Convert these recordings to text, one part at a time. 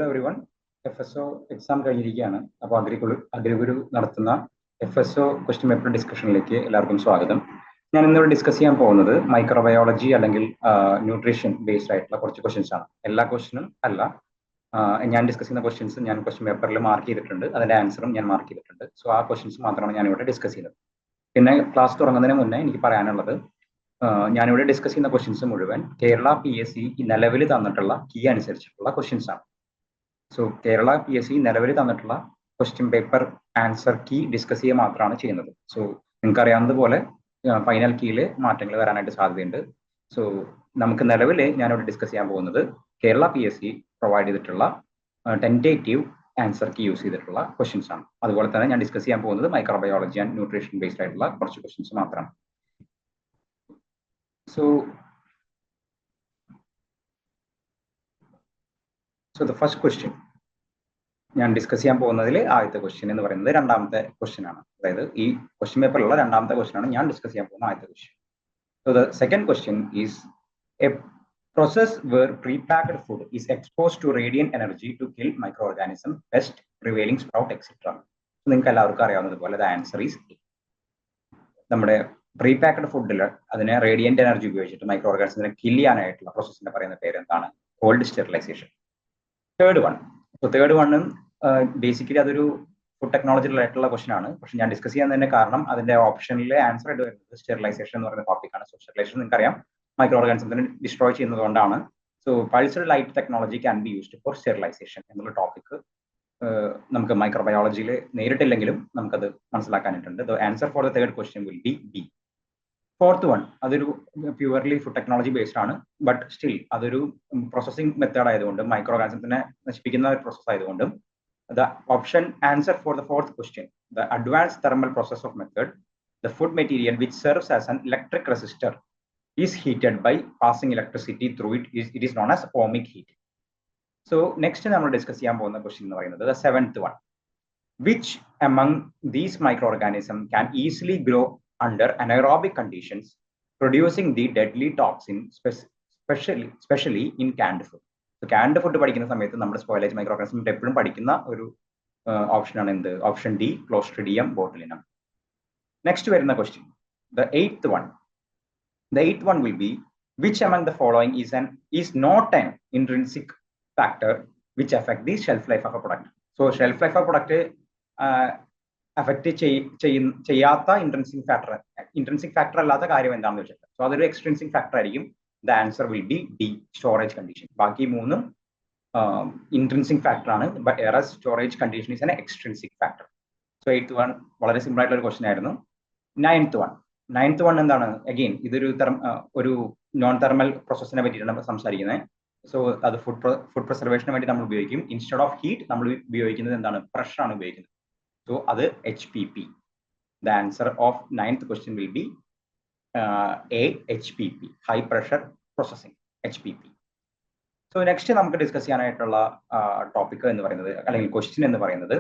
Hello every one. FSO exam കഴിഞ്ഞിരിക്കുകയാണ്. അപ്പോൾ അഗ്രിഗുരു നടത്തുന്ന FSO ക്വസ്റ്റ്യൻ പേപ്പർ ഡിസ്കഷനിലേക്ക് എല്ലാവർക്കും സ്വാഗതം. ഞാൻ ഇന്നിവിടെ ഡിസ്കസ് ചെയ്യാൻ പോകുന്നത് മൈക്രോബയോളജി അല്ലെങ്കിൽ ന്യൂട്രീഷൻ ബേസ്ഡ് ആയിട്ടുള്ള കുറച്ച് ക്വസ്റ്റ്യൻസ് ആണ്. എല്ലാ ക്വസ്റ്റ്യനും അല്ല, ഞാൻ ഡിസ്കസ് ചെയ്യുന്ന ക്വസ്റ്റ്യൻസ് ഞാൻ ക്വസ്റ്റ്യൻ പേപ്പറിൽ മാർക്ക് ചെയ്തിട്ടുണ്ട്, അതിന്റെ ആൻസറും ഞാൻ മാർക്ക് ചെയ്തിട്ടുണ്ട്. സോ ആ ക്വസ്റ്റ്യൻസ് മാത്രമാണ് ഞാനിവിടെ ഡിസ്കസ് ചെയ്യുന്നത്. പിന്നെ ക്ലാസ് തുടങ്ങുന്നതിന് മുന്നേ എനിക്ക് പറയാനുള്ളത്, ഞാനിവിടെ ഡിസ്കസ് ചെയ്യുന്ന ക്വസ്റ്റ്യൻസ് മുഴുവൻ കേരള PSC നിലവിൽ തന്നിട്ടുള്ള കീ അനുസരിച്ചിട്ടുള്ള ക്വസ്റ്റ്യൻസ് ആണ്. സോ കേരള PSC നിലവിൽ തന്നിട്ടുള്ള question paper answer key discuss ചെയ്യുക മാത്രമാണ് ചെയ്യുന്നത്. സോ നിങ്ങൾക്ക് അറിയാവുന്നതുപോലെ ഫൈനൽ കീയിൽ മാറ്റങ്ങൾ വരാനായിട്ട് സാധ്യതയുണ്ട്. സോ നമുക്ക് നിലവിൽ ഞാനിവിടെ ഡിസ്കസ് ചെയ്യാൻ പോകുന്നത് കേരള PSC പ്രൊവൈഡ് ചെയ്തിട്ടുള്ള ടെൻറ്റേറ്റീവ് ആൻസർ കീ യൂസ് ചെയ്തിട്ടുള്ള ക്വസ്റ്റ്യൻസ് ആണ്. അതുപോലെ തന്നെ ഞാൻ ഡിസ്കസ് ചെയ്യാൻ പോകുന്നത് മൈക്രോബയോളജി ആൻഡ് ന്യൂട്രീഷൻ ബേസ്ഡ് ആയിട്ടുള്ള കുറച്ച് ക്വസ്റ്റ്യൻസ് മാത്രമാണ്. So the first question ഞാൻ ഡിസ്കസ് ചെയ്യാൻ പോകുന്നതിൽ ആദ്യത്തെ ക്വസ്റ്റ്യൻ എന്ന് പറയുന്നത് രണ്ടാമത്തെ ക്വസ്റ്റ്യൻ ആണ്. അതായത് ഈ ക്വസ്റ്റ്യൻ പേപ്പറിലുള്ള രണ്ടാമത്തെ ക്വസ്റ്റ്യൻ ആണ് ഞാൻ ഡിസ്കസ് ചെയ്യാൻ പോകുന്ന ആദ്യത്തെ question. So the second question is a process where pre-packed food is exposed to radiant energy to kill microorganism, pest, prevailing sprout, etc. നിങ്ങൾക്ക് എല്ലാവർക്കും അറിയാവുന്നതുപോലെ the answer is A. നമ്മുടെ പ്രീപാക്ഡ് ഫുഡിൽ അതിനെ റേഡിയന്റ് എനർജി ഉപയോഗിച്ചിട്ട് മൈക്രോ ഓർഗാനിസത്തിനെ kill ചെയ്യാനായിട്ടുള്ള പ്രോസസ്സിന്റെ പറയുന്ന പേര് എന്താണ്? Cold sterilisation. തേർഡ് വണ്ണും ബേസിക്കലി അതൊരു ഫുഡ് ടെക്നോളജി റിലേറ്റഡ് ക്വസ്റ്റൻ ആണ്. പക്ഷെ ഞാൻ ഡിസ്കസ് ചെയ്യാൻ കാരണം അതിന്റെ ഓപ്ഷനിലെ ആൻസർ ആയിട്ട് വരുന്നത് സ്റ്റെറിലൈസേഷൻ എന്ന് പറയുന്ന ടോപ്പിക്കാണ്. സോ സ്റ്റെറിലൈസേഷൻ നിങ്ങൾക്കറിയാം മൈക്രോ ഓർഗാനിസത്തിനെ ഡിസ്ട്രോയ് ചെയ്യുന്നതുകൊണ്ടാണ്. So pulsed light technology can be used for sterilisation എന്നുള്ള ടോപ്പിക് നമുക്ക് മൈക്രോബയോളജിയിൽ നേരിട്ടില്ലെങ്കിലും നമുക്കത് മനസ്സിലാക്കാനായിട്ടുണ്ട്. The answer for the third question will be B. Fourth one അതൊരു പ്യുവർലി ഫുഡ് ടെക്നോളജി ബേസ്ഡ് ആണ്, ബട്ട് സ്റ്റിൽ അതൊരു പ്രോസസ്സിംഗ് മെത്തേഡ് ആയതുകൊണ്ട് മൈക്രോ ഓർഗാനിസത്തിനെ നശിപ്പിക്കുന്ന ഒരു പ്രോസസ് ആയതുകൊണ്ടും the option answer for the fourth question the advance thermal process of method the food material which serves as an electric resistor is heated by passing electricity through it is known as ohmic heat. So next നമ്മൾ discuss ചെയ്യാൻ പോകുന്ന question എന്ന് പറയുന്നത് the seventh one. Which among these microorganisms can easily grow under anaerobic conditions, producing the deadly toxin, especially in canned food. So canned food പഠിക്കുന്ന സമയത്ത് നമ്മുടെ spoilage micro organism എപ്പോഴും പഠിക്കുന്ന ഒരു ഓപ്ഷനാണ് എന്ത്? Option D, Clostridium botulinum. Next വരുന്ന question the eighth one will be which among the following is not an intrinsic factor which affect the shelf life of a product. So shelf life of product affect ചെയ്യാത്ത intrinsic factor അല്ലാത്ത കാര്യം എന്താണെന്ന് വെച്ചിട്ട് so അതൊരു extrinsic factor ആയിരിക്കും. The answer will be D, storage condition. ബാക്കി മൂന്നും intrinsic factor ആണ്, but storage condition is an extrinsic factor. So eighth one വളരെ സിമ്പിൾ ആയിട്ടുള്ള ഒരു ക്വസ്റ്റൻ ആയിരുന്നു. നയൻത്ത് വൺ എന്താണ്? അഗെയിൻ ഇതൊരു നോൺ തെർമൽ പ്രോസസ്സിനെ പറ്റിയിട്ടാണ് സംസാരിക്കുന്നത്. സോ അത് ഫുഡ് പ്രിസർവേഷന് വേണ്ടി നമ്മൾ ഉപയോഗിക്കും. ഇൻസ്റ്റെഡ് ഓഫ് ഹീറ്റ് നമ്മൾ ഉപയോഗിക്കുന്നത് എന്താണ്? പ്രഷർ ആണ് ഉപയോഗിക്കുന്നത്. So അത് HPP. The answer of 9th question will be A, HPP, high pressure processing, HPP. So next നമുക്ക് ഡിസ്കസ് ചെയ്യാനായിട്ടുള്ള ടോപ്പിക് എന്ന് പറയുന്നത് അല്ലെങ്കിൽ ക്വസ്റ്റ്യൻ എന്ന് പറയുന്നത്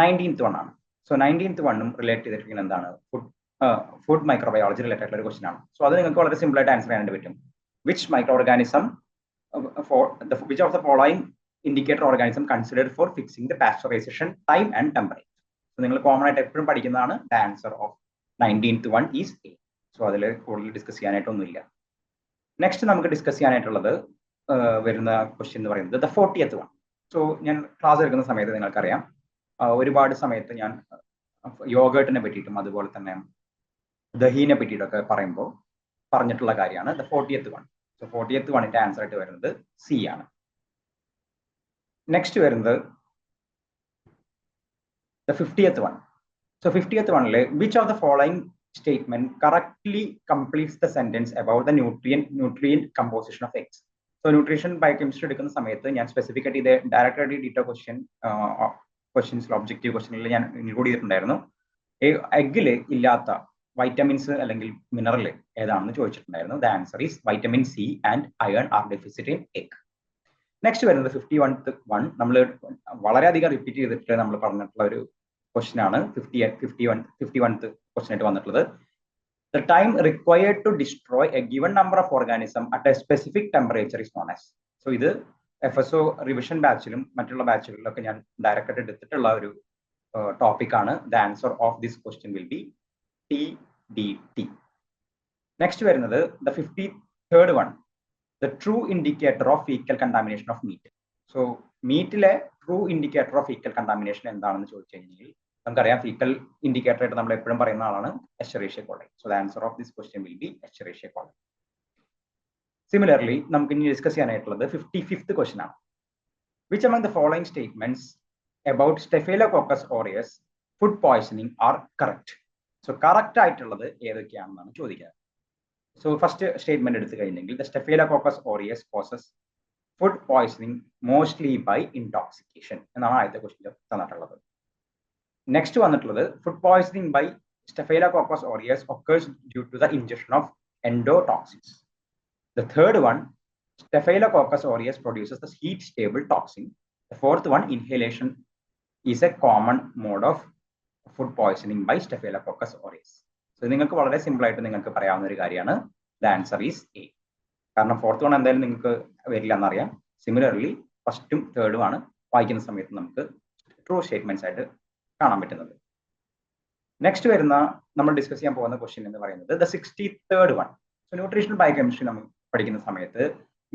19th വൺ ആണ്. സോ 19th വണ്ണും റിലേറ്റ് ചെയ്തിരിക്കുന്നത് എന്താണ്? ഫുഡ് മൈക്രോബയോളജി റിലേറ്റഡ് ആയിട്ടുള്ള ഒരു ക്വസ്റ്റ്യൻ ആണ്. സോ അത് നിങ്ങൾക്ക് വളരെ സിമ്പിൾ ആയിട്ട് ആൻസർ ചെയ്യാനായിട്ട് പറ്റും. which of the following indicator organism considered for fixing the pasteurization time and temperature. So നിങ്ങൾ കോമൺ ആയിട്ട് എപ്പോഴും പഠിക്കുന്നതാണ്. The answer of 19th one is A. So അതിൽ കൂടുതൽ ഡിസ്കസ് ചെയ്യാനായിട്ടൊന്നുമില്ല. നെക്സ്റ്റ് നമുക്ക് ഡിസ്കസ് ചെയ്യാനായിട്ടുള്ളത് വരുന്ന ക്വസ്റ്റ്യൻ എന്ന് പറയുന്നത് the 40th one. സോ ഞാൻ ക്ലാസ് എടുക്കുന്ന സമയത്ത് നിങ്ങൾക്കറിയാം ഒരുപാട് സമയത്ത് ഞാൻ യോഗേട്ടിനെ പറ്റിയിട്ടും അതുപോലെ തന്നെ ദഹീനെ പറ്റിയിട്ടൊക്കെ പറയുമ്പോൾ പറഞ്ഞിട്ടുള്ള കാര്യമാണ് the 40th one. So 40th വണ്ണിന്റെ ആൻസർ ആയിട്ട് വരുന്നത് C ആണ്. നെക്സ്റ്റ് വരുന്നത് the 50th one. So 50th one which of the following statement correctly completes the sentence about the nutrient composition of eggs. So nutrition biochemistry എടുക്കുന്ന സമയത്ത് ഞാൻ specific ആയിട്ട് ഇത് ഡയറക്റ്റ് ഡീറ്റോ ക്വസ്റ്റ്യൻസിൽ ഒബ്ജക്റ്റീവ് ക്വസ്റ്റ്യനിൽ ഞാൻ ഇൻക്ലൂഡ് ചെയ്തിട്ടുണ്ടായിരുന്നു. എഗ്ഗിൽ ഇല്ലാത്ത വൈറ്റമിൻസ് അല്ലെങ്കിൽ മിനറൽ ഏതാണെന്ന് ചോദിച്ചിട്ടുണ്ടായിരുന്നു. The answer is vitamin C and iron are deficient in egg. Next വരുന്നത് 51th വൺ. നമ്മൾ വളരെയധികം റിപ്പീറ്റ് ചെയ്തിട്ട് നമ്മൾ പറഞ്ഞിട്ടുള്ള ഒരു ക്വസ്റ്റ്യൻ ആണ് 51th ക്വസ്റ്റ്യൻ ആയിട്ട് വന്നിട്ടുള്ളത്. The time required to destroy a given number of organism at a specific temperature is known as. So ഇത് FSO റിവിഷൻ ബാച്ചിലും മറ്റുള്ള ബാച്ചുകളിലൊക്കെ ഞാൻ ഡയറക്റ്റ് ആയിട്ട് എടുത്തിട്ടുള്ള ഒരു ടോപ്പിക്കാണ്. The answer of this question will be TDT. Next വരുന്നത് the 53rd one, the true indicator of faecal contamination of meat. So മീറ്റിലെ true indicator of faecal contamination എന്താണെന്ന് ചോദിച്ചു കഴിഞ്ഞാൽ നമുക്കറിയാം, ഫീക്കൽ ഇൻഡിക്കേറ്റർ ആയിട്ട് നമ്മൾ എപ്പോഴും പറയുന്ന ആളാണ് Escherichia coli. So the answer of this question will be Escherichia coli. Similarly നമുക്ക് ഇനി ഡിസ്കസ് ചെയ്യാനായിട്ടുള്ളത് 55th ക്വസ്റ്റ്യൻ ആണ്. Which among the following statements about Staphylococcus aureus food poisoning are correct? So correct ആയിട്ടുള്ളത് ഏതൊക്കെയാണെന്നാണ് ചോദിക്കുക. സോ ഫസ്റ്റ് സ്റ്റേറ്റ്മെന്റ് എടുത്തു കഴിഞ്ഞെങ്കിൽ the Staphylococcus aureus causes food poisoning mostly by intoxication എന്നാണ് ആദ്യത്തെ ക്വസ്റ്റ്യൻ തന്നിട്ടുള്ളത്. നെക്സ്റ്റ് വന്നിട്ടുള്ളത് food poisoning by Staphylococcus aureus occurs due to the ingestion of endotoxins. The third one, Staphylococcus aureus produces the heat-stable toxin. The fourth one, inhalation is a common mode of food poisoning by Staphylococcus aureus. So, നിങ്ങൾക്ക് വളരെ simple ആയിട്ട് നിങ്ങൾക്ക് പറയാവുന്ന ഒരു കാര്യമാണ്. The answer is A. കാരണം fourth one എന്തായാലും നിങ്ങൾക്ക് വരില്ല എന്നറിയാം. സിമിലർലി ഫസ്റ്റും തേർഡും ആണ് വായിക്കുന്ന സമയത്ത് നമുക്ക് ട്രൂ സ്റ്റേറ്റ്മെന്റ്സ് ആയിട്ട് കാണാൻ പറ്റുന്നത്. നെക്സ്റ്റ് വരുന്ന നമ്മൾ ഡിസ്കസ് ചെയ്യാൻ പോകുന്ന ക്വസ്റ്റ്യൻ എന്ന് പറയുന്നത് the 63rd one. So nutritional biochemistry നമ്മൾ പഠിക്കുന്ന സമയത്ത്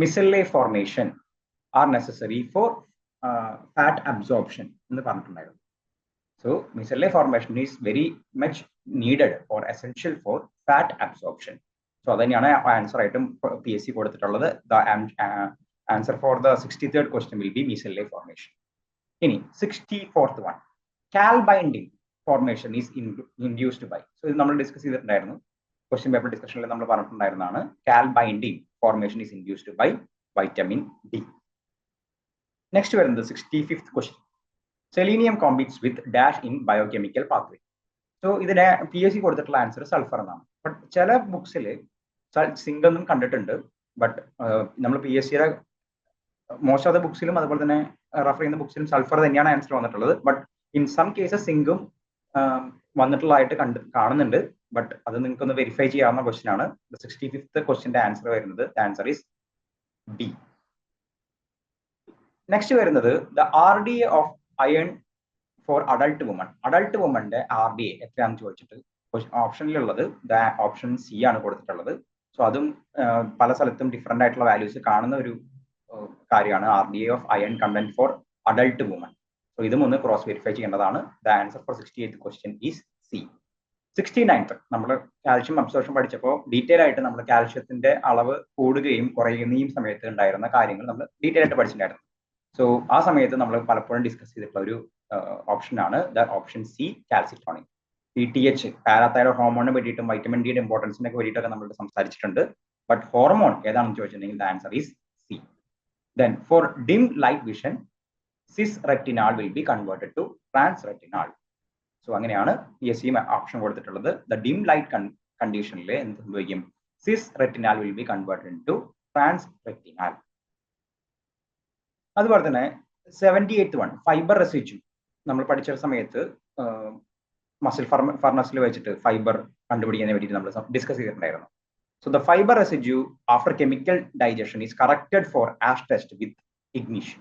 micelle formation are necessary for fat absorption എന്ന് പറഞ്ഞിട്ടുണ്ടായിരുന്നു. So micelle formation is very much needed or essential for fat absorption. So അത് തന്നെയാണ് ആൻസർ ആയിട്ടും PSC കൊടുത്തിട്ടുള്ളത്. The answer for the 63rd question will be micelle formation. ഇനി 64th one, calbindin formation is induced by. So ഇത് നമ്മൾ discuss ചെയ്തിട്ടുണ്ടായിരുന്നു, question paper ഡിസ്കഷനിൽ നമ്മൾ പറഞ്ഞിട്ടുണ്ടായിരുന്നതാണ്. Calbindin formation is induced by vitamin D. Next വരുന്നത് 65th question, selenium competes with dash in biochemical pathway. So ഇതിനെ PSC കൊടുത്തിട്ടുള്ള answer sulphur എന്നാണ്. But ചില ബുക്സിൽ സിങ്ക് എന്നും കണ്ടിട്ടുണ്ട്. ബട്ട് നമ്മൾ PSCയുടെ മോസ്റ്റ് ഓഫ് ദ ബുക്സിലും അതുപോലെ തന്നെ റെഫർ ചെയ്യുന്ന ബുക്സിലും സൾഫർ തന്നെയാണ് ആൻസർ വന്നിട്ടുള്ളത്. ബട്ട് ഇൻ സം കേസസ് സിങ്കും വന്നിട്ടുള്ളതായിട്ട് കാണുന്നുണ്ട്. ബട്ട് അത് നിങ്ങൾക്ക് ഒന്ന് വെരിഫൈ ചെയ്യാവുന്ന ക്വസ്റ്റ്യൻ ആണ്. 65th ക്വസ്റ്റ്യന്റെ ആൻസർ വരുന്നത് ആൻസർ ഈസ് ബി. നെക്സ്റ്റ് വരുന്നത് the RDA of iron for adult woman. Adult വുമന്റെ RDA എത്രയാണെന്ന് ചോദിച്ചിട്ട് ഓപ്ഷനിലുള്ളത് ദ ഓപ്ഷൻ സി ആണ് കൊടുത്തിട്ടുള്ളത്. സോ അതും പല സ്ഥലത്തും ഡിഫറെന്റ് ആയിട്ടുള്ള വാല്യൂസ് കാണുന്ന ഒരു കാര്യമാണ്. RDA of iron content for adult woman. So ഇതും ഒന്ന് ക്രോസ് വെരിഫൈ ചെയ്യേണ്ടതാണ്. The answer for 68th question is C. 69th നമ്മൾ കാൽഷ്യം അബ്സോർപ്ഷൻ പഠിച്ചപ്പോൾ ഡീറ്റെയിൽ ആയിട്ട് നമ്മൾ കാൽഷ്യത്തിന്റെ അളവ് കൂടുകയും കുറയുകയും സമയത്ത് ഉണ്ടായിരുന്ന കാര്യങ്ങൾ നമ്മൾ ഡീറ്റെയിൽ ആയിട്ട് പഠിച്ചിട്ടുണ്ടായിരുന്നു. സോ ആ സമയത്ത് നമ്മൾ പലപ്പോഴും ഡിസ്കസ് ചെയ്തിട്ടുള്ള ഒരു ഓപ്ഷനാണ് the option C, calcitonin. PTH parathyroid ഹോർമോണിന് വേണ്ടിയിട്ടും വൈറ്റമിൻ ഡിയുടെ ഇമ്പോർട്ടൻസിനെ വേണ്ടിയിട്ടൊക്കെ നമ്മൾ സംസാരിച്ചിട്ടുണ്ട്. ബട്ട് ഹോർമോൺ ഏതാണെന്ന് ചോദിച്ചിട്ടുണ്ടെങ്കിൽ the answer is C. Then for dim light vision cis retinal will be converted to trans retinal. So അങ്ങനെയാണ് PSC ഓപ്ഷൻ കൊടുത്തിട്ടുള്ളത്. ദ ഡിം ലൈറ്റ് കണ്ടീഷനിൽ എന്ത് സംഭവിക്കും? Cis retinal will be converted to trans retinal. അതുപോലെ തന്നെ 78th one, fibre residue. നമ്മൾ പഠിച്ച സമയത്ത് മസിൽ ഫർണസിൽ വെച്ചിട്ട് ഫൈബർ കണ്ടുപിടിക്കുന്നതിന് വേണ്ടിയിട്ട് നമ്മൾ ഡിസ്കസ് ചെയ്തിട്ടുണ്ടായിരുന്നു. So the fibre residue after chemical digestion is corrected for ash test with ignition.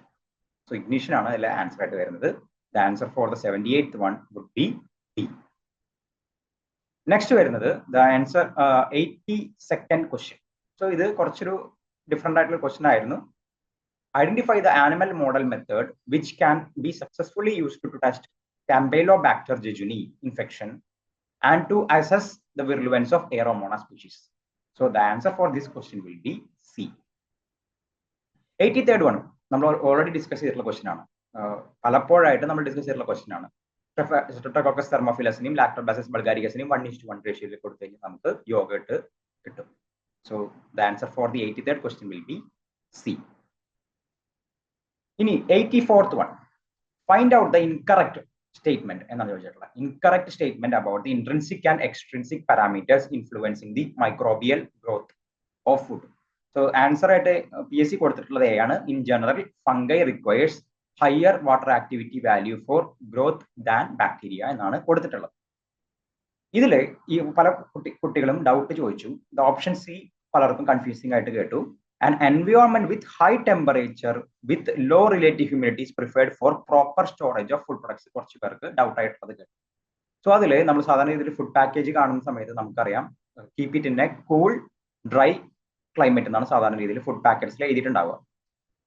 So ignition ആണ് അതിലെ ആൻസർ ആയിട്ട് വരുന്നത്. The answer for the 78th one would be D. Next വരുന്നത് the answer 82nd question. So ഇത് കുറച്ചൊരു different ആയിട്ടുള്ള question ആയിരുന്നു. Identify the animal model method which can be successfully used to test Campylobacter jejuni infection and to assess the virulence of Aeromonas species. So the answer for this question will be C. 83rd one നമ്മൾ already discuss ചെയ്തിട്ടുള്ള question ആണ്. പലപ്പോഴായിട്ട് നമ്മൾ discuss ചെയ്തിട്ടുള്ള question ആണ്. Streptococcus തെർമോഫിലസിനെയും lactobacillus ബൾഗാരിക്കസിനെയും 1:1 റേഷ്യോയിൽ കൊടുത്തു കഴിഞ്ഞാൽ നമുക്ക് യോഗട്ട് കിട്ടും. So the answer for the 83rd question will be C. ഇനി 84th one, find out the incorrect statement എന്നാണ് ചോദിച്ചിട്ടുള്ളത്. Incorrect statement about the intrinsic and extrinsic parameters influencing the microbial growth of food. So answer ആയിട്ട് PSC കൊടുത്തിട്ടുള്ളത് A ആണ്. In general fungi requires higher water activity value for growth than bacteria എന്നാണ് കൊടുത്തിട്ടുള്ളത്. ഇതിൽ ഈ പല കുട്ടികളും ഡൗട്ട് ചോദിച്ചു. ദ ഓപ്ഷൻ സി പലർക്കും കൺഫ്യൂസിംഗ് ആയിട്ട് കേട്ടു. An environment with high temperature with low relative humidity is preferred for proper storage of food products. കുറച്ച് പേർക്ക് ഡൗട്ട് ആയിട്ടുള്ളത് കേട്ടു. സോ അതിൽ നമ്മൾ സാധാരണ ഇതിൽ ഫുഡ് പാക്കേജ് കാണുന്ന സമയത്ത് നമുക്കറിയാം keep it in a cool dry climate എന്നാണ് സാധാരണ രീതിയിൽ ഫുഡ് പാക്കറ്റ്സിൽ എഴുതിയിട്ടുണ്ടാവുക.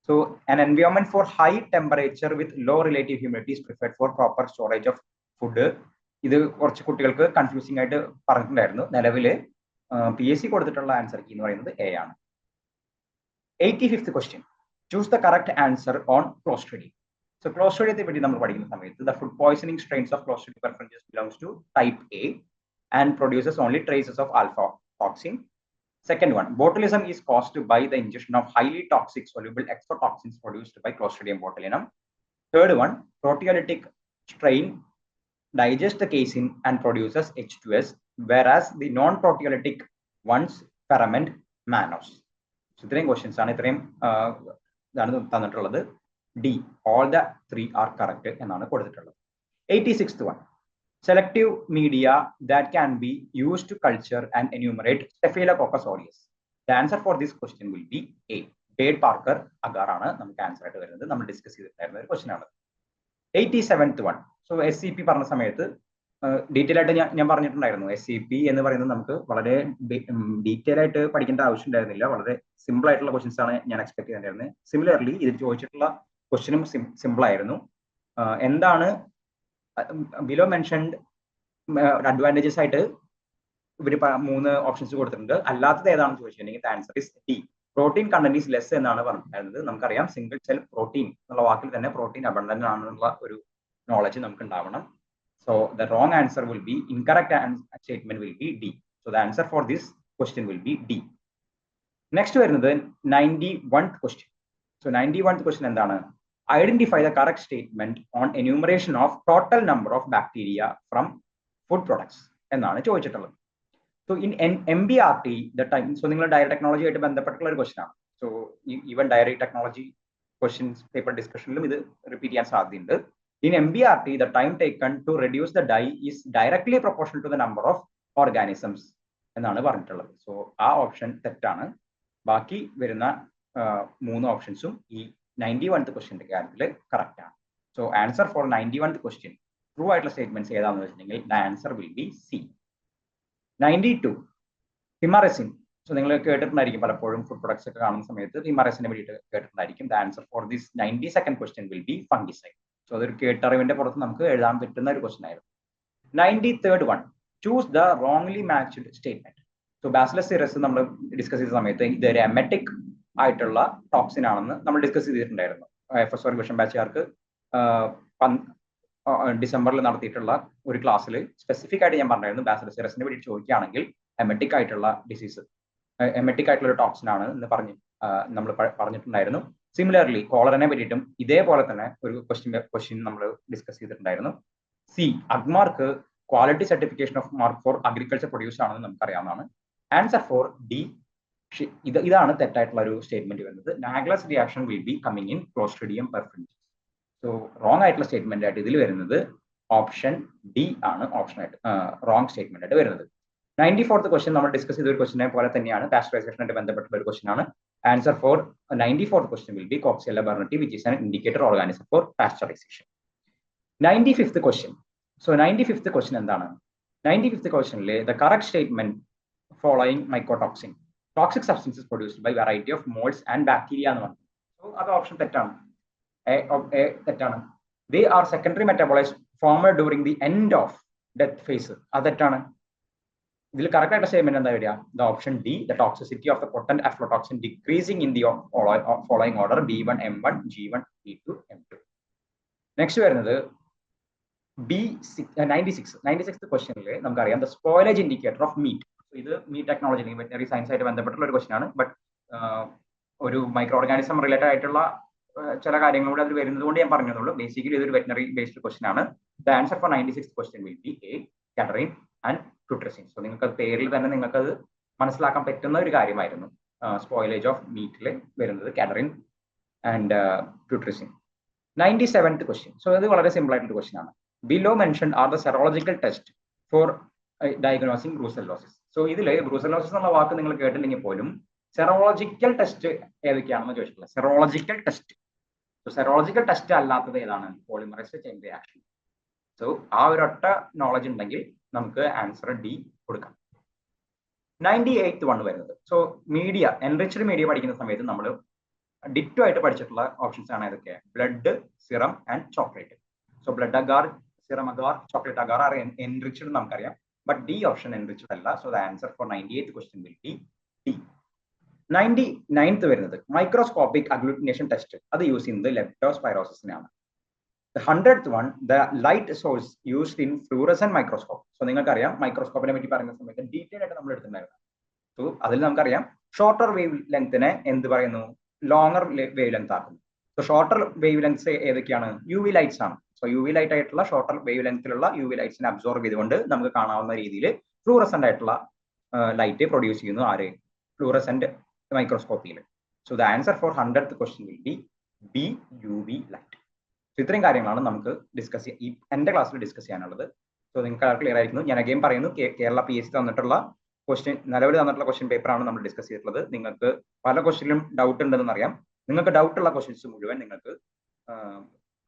So an environment for high temperature with low relative humidity is preferred for proper storage of food. ഇത് കുറച്ച് കുട്ടികൾക്ക് കൺഫ്യൂസിംഗ് ആയിട്ട് പറഞ്ഞിട്ടുണ്ടായിരുന്നു. നിലവിൽ PSC കൊടുത്തിട്ടുള്ള ആൻസർ എന്ന് പറയുന്നത് A ആണ്. 85th question. Choose the correct answer on Clostridium. So Clostridium പറ്റി നമ്മൾ പഠിക്കുന്ന സമയത്ത് the food poisoning strains of Clostridium perfringens belongs to type A and produces only traces of alpha toxin. Second one, botulism is caused by the ingestion of highly toxic soluble exotoxins produced by Clostridium botulinum. Third one, proteolytic strain digests the casein and produces H2S, whereas the non-proteolytic ones ferment mannose. So ഇത്രയും questions ആണ്, ഇത്രയും ഇതാണ് തന്നിട്ടുള്ളത്. D, all the three are correct എന്നാണ് കൊടുത്തിട്ടുള്ളത്. 86th one, selective media that can be used to culture and enumerate Staphylococcus aureus. The answer for this question will be A. Wade Parker agar ആണ് നമുക്ക് answer ആയിട്ട് വരുന്നത്. നമ്മൾ discuss ചെയ്തിട്ടുണ്ടായിരുന്ന ഒരു question ആണ്. 87th one. So SCP പറഞ്ഞ സമയത്ത് detail ആയിട്ട് ഞാൻ പറഞ്ഞിട്ടുണ്ടായിരുന്നു. SCP എന്ന് പറയുന്നത് നമുക്ക് വളരെ ഡീറ്റെയിൽ ആയിട്ട് പഠിക്കേണ്ട ആവശ്യം ഉണ്ടായിരുന്നില്ല. വളരെ സിമ്പിൾ ആയിട്ടുള്ള ക്വസ്റ്റ്യൻസ് ആണ് ഞാൻ എക്സ്പെക്ട് ചെയ്തിട്ടുണ്ടായിരുന്നത്. സിമിലർലി ഇതിൽ ചോദിച്ചിട്ടുള്ള ക്വസ്റ്റ്യനും സിമ്പിൾ ആയിരുന്നു. എന്താണ് ബിലോ മെൻഷൻഡ് അഡ്വാൻറ്റേജസ് ആയിട്ട് ഇവർ 3 ഓപ്ഷൻസ് കൊടുത്തിട്ടുണ്ട്. അല്ലാത്തത് ഏതാണെന്ന് ചോദിച്ചിട്ടുണ്ടെങ്കിൽ answer is D. Protein content is less എന്നാണ് പറഞ്ഞിട്ടുണ്ടായിരുന്നത്. നമുക്കറിയാം സിംഗിൾ സെൽ പ്രോട്ടീൻ എന്നുള്ള വാക്കിൽ തന്നെ പ്രോട്ടീൻ അബണ്ടന്റ് ആണെന്നുള്ള ഒരു നോളജ് നമുക്ക് ഉണ്ടാവണം. So the wrong answer will B incorrect statement will be D. So the answer for this question will be D. Next വരുന്നത് 91th question. So 91th question എന്താണ്? Identify the correct statement on enumeration of total number of bacteria from food products എന്നാണ് ചോദിച്ചിട്ടുള്ളത്. So in MBRT the time, so നിങ്ങൾ dairy technology ആയിട്ട് ബന്ധപ്പെട്ടുള്ള ഒരു question ആണ്. So even dairy technology questions paper ഡിസ്കഷനിലും ഇത് റിപ്പീറ്റ് ചെയ്യാൻ സാധ്യതയുണ്ട്. In MBRT the time taken to reduce the dye is directly proportional to the number of organisms എന്നാണ് പറഞ്ഞിട്ടുള്ളത്. സോ ആ ഓപ്ഷൻ തെറ്റാണ്. ബാക്കി വരുന്ന 3 ഓപ്ഷൻസും ഈ 91th ക്വസ്റ്റ്യന്റെ കാര്യത്തിൽ കറക്റ്റ് ആണ്. So answer for 91th question true ആയിട്ടുള്ള സ്റ്റേറ്റ്മെന്റ്സ് ഏതാണെന്ന് വെച്ചിട്ടുണ്ടെങ്കിൽ the answer will be C. 92 ഹിമാറസിൻ. സോ നിങ്ങൾ കേട്ടിട്ടുണ്ടായിരിക്കും പലപ്പോഴും ഫുഡ് പ്രൊഡക്ട്സ് ഒക്കെ കാണുന്ന സമയത്ത് ഹിമാറസിനെ വേണ്ടിയിട്ട് കേട്ടിട്ടുണ്ടായിരിക്കും. The answer for this 92nd question will be fungicide. So അതൊരു കേട്ടറിവിന്റെ പുറത്ത് നമുക്ക് എഴുതാൻ പറ്റുന്ന ഒരു ക്വസ്റ്റ്യൻ ആയിരുന്നു. 93rd one, choose the wrongly matched statement. So bacillus cirrus നമ്മൾ ഡിസ്കസ് ചെയ്ത സമയത്ത് ഇതൊരു എമറ്റിക് ആയിട്ടുള്ള ടോക്സിൻ ആണെന്ന് നമ്മൾ ഡിസ്കസ് ചെയ്തിട്ടുണ്ടായിരുന്നു. FS റിവിഷൻ ബാച്ചുകാർക്ക് ഡിസംബറിൽ നടത്തിയിട്ടുള്ള ഒരു ക്ലാസ്സിൽ സ്പെസിഫിക് ആയിട്ട് ഞാൻ പറഞ്ഞായിരുന്നു ബാസിലസ് സിറസിനെ വേണ്ടി ചോദിക്കുകയാണെങ്കിൽ എമറ്റിക് ആയിട്ടുള്ള ഡിസീസ്, എമറ്റിക് ആയിട്ടുള്ള ഒരു ടോക്സിൻ ആണ് എന്ന് നമ്മൾ പറഞ്ഞിട്ടുണ്ടായിരുന്നു. സിമിലർലി കോളറിനെ പറ്റിയിട്ടും ഇതേപോലെ തന്നെ ഒരു ക്വസ്റ്റ്യൻ നമ്മൾ ഡിസ്കസ് ചെയ്തിട്ടുണ്ടായിരുന്നു. C, Agmark quality certification of mark for agriculture produce ആണെന്ന് നമുക്കറിയാവുന്നതാണ്. Answer for D. ഇതാണ് തെറ്റായിട്ടുള്ള ഒരു സ്റ്റേറ്റ്മെന്റ് വരുന്നത്. Nagler's reaction will be coming in clostridium perfringens. So wrong ആയിട്ടുള്ള സ്റ്റേറ്റ്മെന്റ് ആയിട്ട് ഇതിൽ വരുന്നത് ഓപ്ഷൻ ഡി ആണ് ഓപ്ഷൻ ആയിട്ട് റോങ് സ്റ്റേറ്റ്മെന്റ് ആയിട്ട് വരുന്നത്. 94th ക്വസ്റ്റ്യൻ നമ്മൾ ഡിസ്കസ് ചെയ്ത ഒരു ക്വസ്റ്റിനെ പോലെ തന്നെയാണ്, പാസ്ചറൈസേഷനായിട്ട് ബന്ധപ്പെട്ടുള്ള ഒരു ക്വസ്റ്റ്യൻ ആണ്. Answer for 94th question will be coxiella burnetii which is an indicator organism for pasteurisation. 95th question. So 95th question എന്താണ്? 95th ക്വസ്റ്റ്യനിൽ the correct statement following mycotoxin toxic substances produced by variety of molds and bacteria എന്ന് പറഞ്ഞു. So അത് option തെറ്റാണ്. A തെറ്റാണ്. They are secondary metabolites formed during the end of death phase. അത് തെറ്റാണ്. ഇതിൽ കറക്റ്റ് ആയിട്ട് സ്റ്റേറ്റ്മെന്റ് എന്താ വരിക? The option D, the toxicity of the potent aflatoxin decreasing in the following order B1 M1 G1 B2 M2. Next വരുന്നത് 96th ക്വസ്റ്റ്യനിൽ നമുക്കറിയാം the spoilage indicator of meat. ഇത് മീറ്റ് ടെക്നോളജി അല്ലെങ്കിൽ വെറ്റനറി സയൻസ് ആയിട്ട് ബന്ധപ്പെട്ടുള്ള ഒരു ക്വസ്റ്റ്യൻ ആണ്. But ഒരു മൈക്രോ ഓർഗാനിസം റിലേറ്റഡ് ആയിട്ടുള്ള ചില കാര്യങ്ങൾ കൂടെ അതിൽ വരുന്നത് കൊണ്ട് ഞാൻ പറഞ്ഞതുള്ളൂ. ബേസിക്കലി ഇതൊരു വെറ്റനറി ബേസ്ഡ് ക്വസ്റ്റ്യൻ ആണ്. The answer for 96th question will be A, cadaverine and putrescine. So നിങ്ങൾക്ക് പേരിൽ തന്നെ നിങ്ങൾക്കത് മനസ്സിലാക്കാൻ പറ്റുന്ന ഒരു കാര്യമായിരുന്നു. സ്പോയിലേജ് ഓഫ് മീറ്റിൽ വരുന്നത് കാറ്ററിൻ ആൻഡ് പ്യൂട്രസിൻ. 97th question. സോ ഇത് വളരെ സിമ്പിൾ ആയിട്ടുള്ള ക്വസ്റ്റ്യൻ ആണ്. Below mention are the serological test for diagnosing brucellosis. So ഇതിൽ ബ്രൂസെല്ലോസിസ് എന്നുള്ള വാക്ക് നിങ്ങൾ കേട്ടില്ലെങ്കിൽ പോലും സെറോളജിക്കൽ ടെസ്റ്റ് ഏതൊക്കെയാണെന്ന് ചോദിച്ചിട്ടുള്ളത്. സെറോളജിക്കൽ ടെസ്റ്റ്, സെറോളജിക്കൽ ടെസ്റ്റ് അല്ലാത്തത് ഏതാണ്? Polymerise chain reaction. സോ ആ ഒരൊറ്റ നോളജ് ഉണ്ടെങ്കിൽ നമുക്ക് ആൻസർ ഡി കൊടുക്കാം. 98th വൺ വരുന്നത്, സോ മീഡിയ, എൻറിച്ച്ഡ് മീഡിയ പഠിക്കുന്ന സമയത്ത് നമ്മൾ ഡിറ്റോ ആയിട്ട് പഠിച്ചിട്ടുള്ള ഓപ്ഷൻസ് ആണ് ഏതൊക്കെ? Blood, serum and chocolate. So blood agar, serum agar, chocolate agar are enriched നമുക്കറിയാം, ബട്ട് ഡി ഓപ്ഷൻ എൻറിച്ച്ഡ് അല്ല. So the answer for 98th question will be D. 99th വരുന്നത് മൈക്രോസ്കോപ്പിക് അഗ്ലൂട്ടിനേഷൻ ടെസ്റ്റ്. അത് use ചെയ്യുന്നത് ലെപ്റ്റോസ്പൈറോസിസിനാണ്. The 100th one, the light source used in fluorescent microscope. So നിങ്ങൾക്കറിയാം മൈക്രോസ്കോപ്പിനെ പറ്റി പറയുന്ന സമയത്ത് ഡീറ്റെയിൽ ആയിട്ട് നമ്മൾ എടുത്തിട്ടുണ്ടായിരുന്നു. സോ അതിൽ നമുക്കറിയാം ഷോർട്ടർ വേവ് ലെങ്തിനെ എന്ത് പറയുന്നു? ലോങ്ങർ വേവ് ലെങ്ത് ആക്കുന്നു. സോ ഷോർട്ടർ വേവ് ലെങ്ത്സ് ഏതൊക്കെയാണ്? യു വി ലൈറ്റ്സ് ആണ്. സോ യു വി ലൈറ്റ് ആയിട്ടുള്ള ഷോർട്ടർ വേവ് ലെങ്ത്തിലുള്ള യു വി ലൈറ്റ്സിനെ അബ്സോർബ് ചെയ്തുകൊണ്ട് നമുക്ക് കാണാവുന്ന രീതിയിൽ ഫ്ലൂറസെന്റ് ആയിട്ടുള്ള ലൈറ്റ് പ്രൊഡ്യൂസ് ചെയ്യുന്നു ആര്? ഫ്ലൂറസെന്റ് മൈക്രോസ്കോപ്പിയിൽ. So the answer for 100th question will be B, U V light. ഇത്രയും കാര്യങ്ങളാണ് നമുക്ക് ഡിസ്കസ് ചെയ്യാൻ ഈ എൻ്റെ ക്ലാസ്സിൽ ഡിസ്കസ് ചെയ്യാനുള്ളത്. സോ നിങ്ങൾക്ക് ക്ലിയർ ആയിരിക്കുന്നു. ഞാൻ അഗെയിൻ പറയുന്നു, കേരള PSC തന്നിട്ടുള്ള ക്വസ്റ്റ്യൻ, നിലവിൽ തന്നിട്ടുള്ള ക്വസ്റ്റ്യൻ പേപ്പറാണ് നമ്മൾ ഡിസ്കസ് ചെയ്തിട്ടുള്ളത്. നിങ്ങൾക്ക് പല ക്വസ്റ്റ്യനിലും ഡൗട്ട് ഉണ്ടെന്ന് അറിയാം. നിങ്ങൾക്ക് ഡൗട്ട് ഉള്ള ക്വസ്റ്റ്യൻസ് മുഴുവൻ നിങ്ങൾക്ക്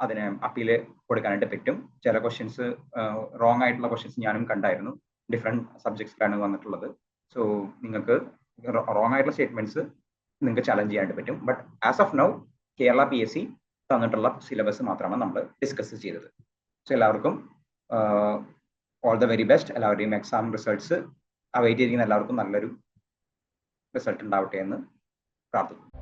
അതിനെ അപ്പീൽ കൊടുക്കാനായിട്ട് പറ്റും. ചില ക്വസ്റ്റ്യൻസ് റോങ് ആയിട്ടുള്ള ക്വസ്റ്റ്യൻസ് ഞാനും കണ്ടായിരുന്നു, ഡിഫറെൻറ്റ് സബ്ജക്ട്സിലാണ് വന്നിട്ടുള്ളത്. സോ നിങ്ങൾക്ക് റോങ് ആയിട്ടുള്ള സ്റ്റേറ്റ്മെന്റ്സ് നിങ്ങൾക്ക് ചലഞ്ച് ചെയ്യാനായിട്ട് പറ്റും. But as of now Kerala PSC തന്നിട്ടുള്ള സിലബസ് മാത്രമാണ് നമ്മൾ ഡിസ്കസ് ചെയ്തത്. സോ എല്ലാവർക്കും ഓൾ ദ വെരി ബെസ്റ്റ്. എല്ലാവരുടെയും എക്സാം റിസൾട്ട്സ് അവൈറ്റ് ചെയ്തിരിക്കുന്ന എല്ലാവർക്കും നല്ലൊരു റിസൾട്ട് ഉണ്ടാവട്ടെ എന്ന് പ്രാർത്ഥിക്കുന്നു.